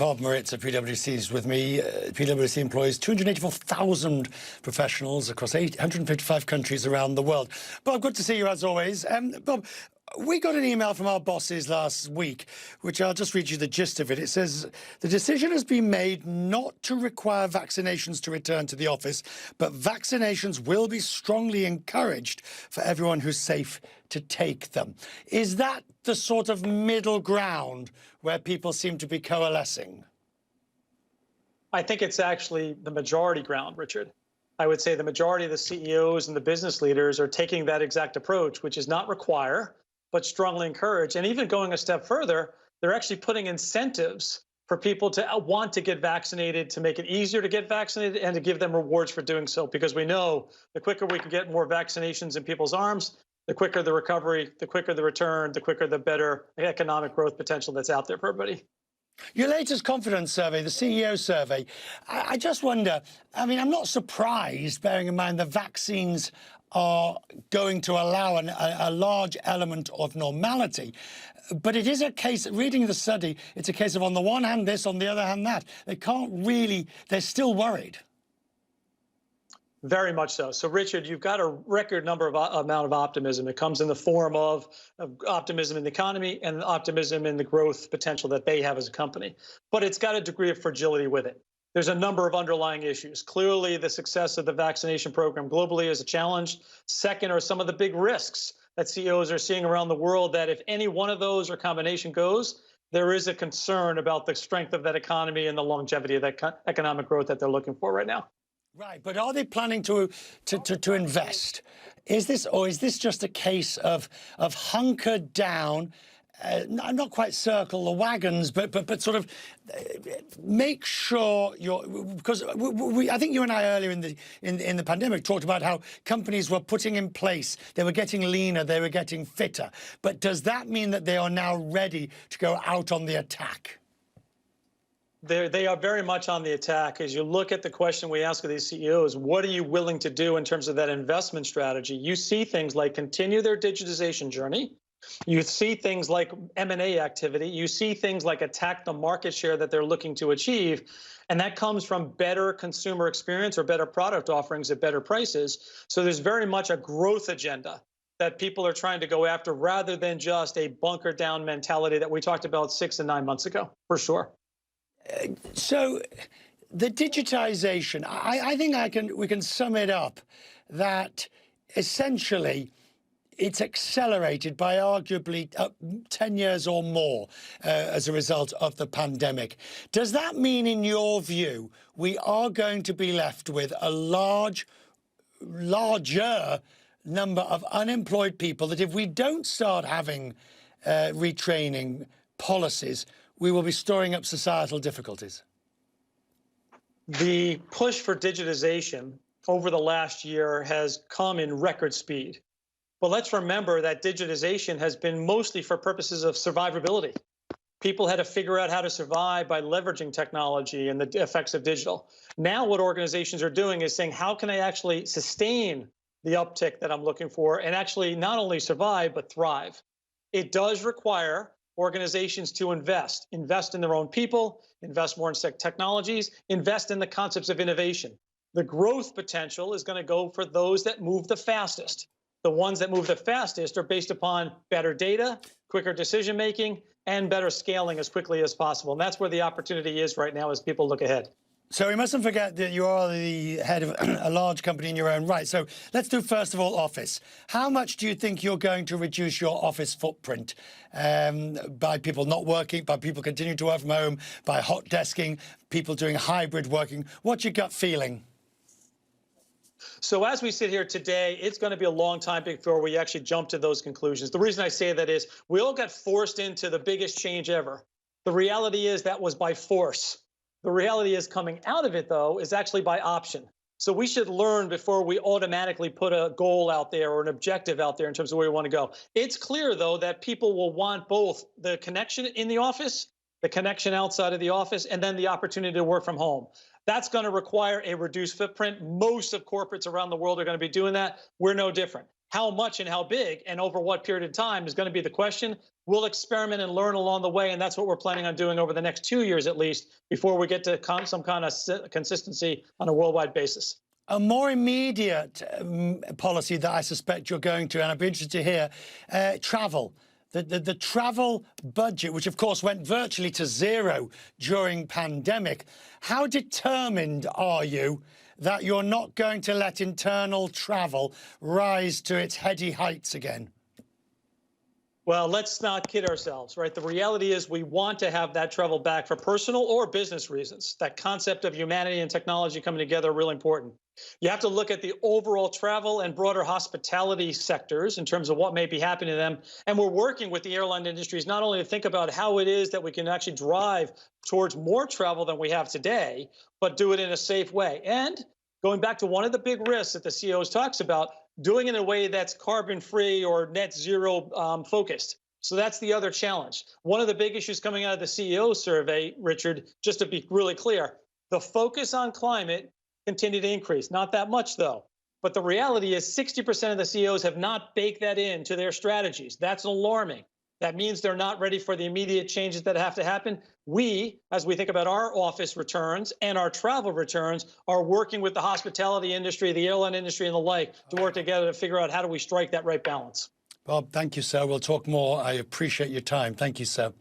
Bob Moritz of PwC is with me. PwC employs 284,000 professionals across 155 countries around the world. Bob, good to see you as always. Bob, we got an email from our bosses last week, which I'll just read you the gist of it. It says, the decision has been made not to require vaccinations to return to the office, but vaccinations will be strongly encouraged for everyone who's safe to take them. Is that the sort of middle ground where people seem to be coalescing? I think it's actually the majority ground, Richard. I would say the majority of the CEOs and the business leaders are taking that exact approach, which is not require, but strongly encourage. And even going a step further, they're actually putting incentives for people to want to get vaccinated, to make it easier to get vaccinated, and to give them rewards for doing so. Because we know the quicker we can get more vaccinations in people's arms, the quicker the recovery, the quicker the return, the quicker the better economic growth potential that's out there for everybody. Your latest confidence survey, the CEO survey, I just wonder, I mean, I'm not surprised, bearing in mind the vaccines are going to allow a large element of normality. But it is a case, reading the study, it's a case of on the one hand this, on the other hand that. They can't really, they're still worried. Very much so. So, Richard, you've got a record amount of optimism. It comes in the form of optimism in the economy and optimism in the growth potential that they have as a company. But it's got a degree of fragility with it. There's a number of underlying issues. Clearly, the success of the vaccination program globally is a challenge. Second are some of the big risks that CEOs are seeing around the world, that if any one of those or combination goes, there is a concern about the strength of that economy and the longevity of that economic growth that they're looking for right now. Right, but are they planning to invest? Is this just a case of hunkered down? Not quite circle the wagons, but sort of make sure you're, because I think you and I earlier in the pandemic talked about how companies were putting in place, they were getting leaner, they were getting fitter. But does that mean that they are now ready to go out on the attack? They are very much on the attack. As you look at the question we ask of these CEOs, what are you willing to do in terms of that investment strategy? You see things like continue their digitization journey. You see things like M&A activity. You see things like attack the market share that they're looking to achieve. And that comes from better consumer experience or better product offerings at better prices. So there's very much a growth agenda that people are trying to go after rather than just a bunker down mentality that we talked about 6 and 9 months ago, for sure. So the digitization, I think we can sum it up that essentially it's accelerated by arguably 10 years or more as a result of the pandemic. Does that mean, in your view, we are going to be left with a larger number of unemployed people that if we don't start having retraining policies, we will be storing up societal difficulties? The push for digitization over the last year has come in record speed. But let's remember that digitization has been mostly for purposes of survivability. People had to figure out how to survive by leveraging technology and the effects of digital. Now what organizations are doing is saying, how can I actually sustain the uptick that I'm looking for and actually not only survive, but thrive? It does require organizations to invest in their own people, invest more in technologies, invest in the concepts of innovation. The growth potential is going to go for those that move the fastest. The ones that move the fastest are based upon better data, quicker decision-making, and better scaling as quickly as possible. And that's where the opportunity is right now as people look ahead. So we mustn't forget that you are the head of a large company in your own right. So let's do, first of all, office. How much do you think you're going to reduce your office footprint by people not working, by people continuing to work from home, by hot desking, people doing hybrid working? What's your gut feeling? So as we sit here today, it's going to be a long time before we actually jump to those conclusions. The reason I say that is we all got forced into the biggest change ever. The reality is that was by force. The reality is coming out of it, though, is actually by option. So we should learn before we automatically put a goal out there or an objective out there in terms of where we want to go. It's clear, though, that people will want both the connection in the office, the connection outside of the office, and then the opportunity to work from home. That's going to require a reduced footprint. Most of corporates around the world are going to be doing that. We're no different. How much and how big and over what period of time is going to be the question. We'll experiment and learn along the way, and that's what we're planning on doing over the next 2 years at least before we get to some kind of consistency on a worldwide basis. A more immediate policy that I suspect you're going to, and I'd be interested to hear, travel. The travel budget, which of course went virtually to zero during pandemic. How determined are you that you're not going to let internal travel rise to its heady heights again? Well, let's not kid ourselves, right? The reality is we want to have that travel back for personal or business reasons. That concept of humanity and technology coming together are really important. You have to look at the overall travel and broader hospitality sectors in terms of what may be happening to them. And we're working with the airline industries not only to think about how it is that we can actually drive towards more travel than we have today, but do it in a safe way. And going back to one of the big risks that the CEOs talks about, doing it in a way that's carbon free or net zero focused. So that's the other challenge. One of the big issues coming out of the CEO survey, Richard, just to be really clear, the focus on climate continued to increase. Not that much, though. But the reality is 60% of the CEOs have not baked that into their strategies. That's alarming. That means they're not ready for the immediate changes that have to happen. We, as we think about our office returns and our travel returns, are working with the hospitality industry, the airline industry, and the like to work together to figure out how do we strike that right balance. Bob, thank you, sir. We'll talk more. I appreciate your time. Thank you, sir.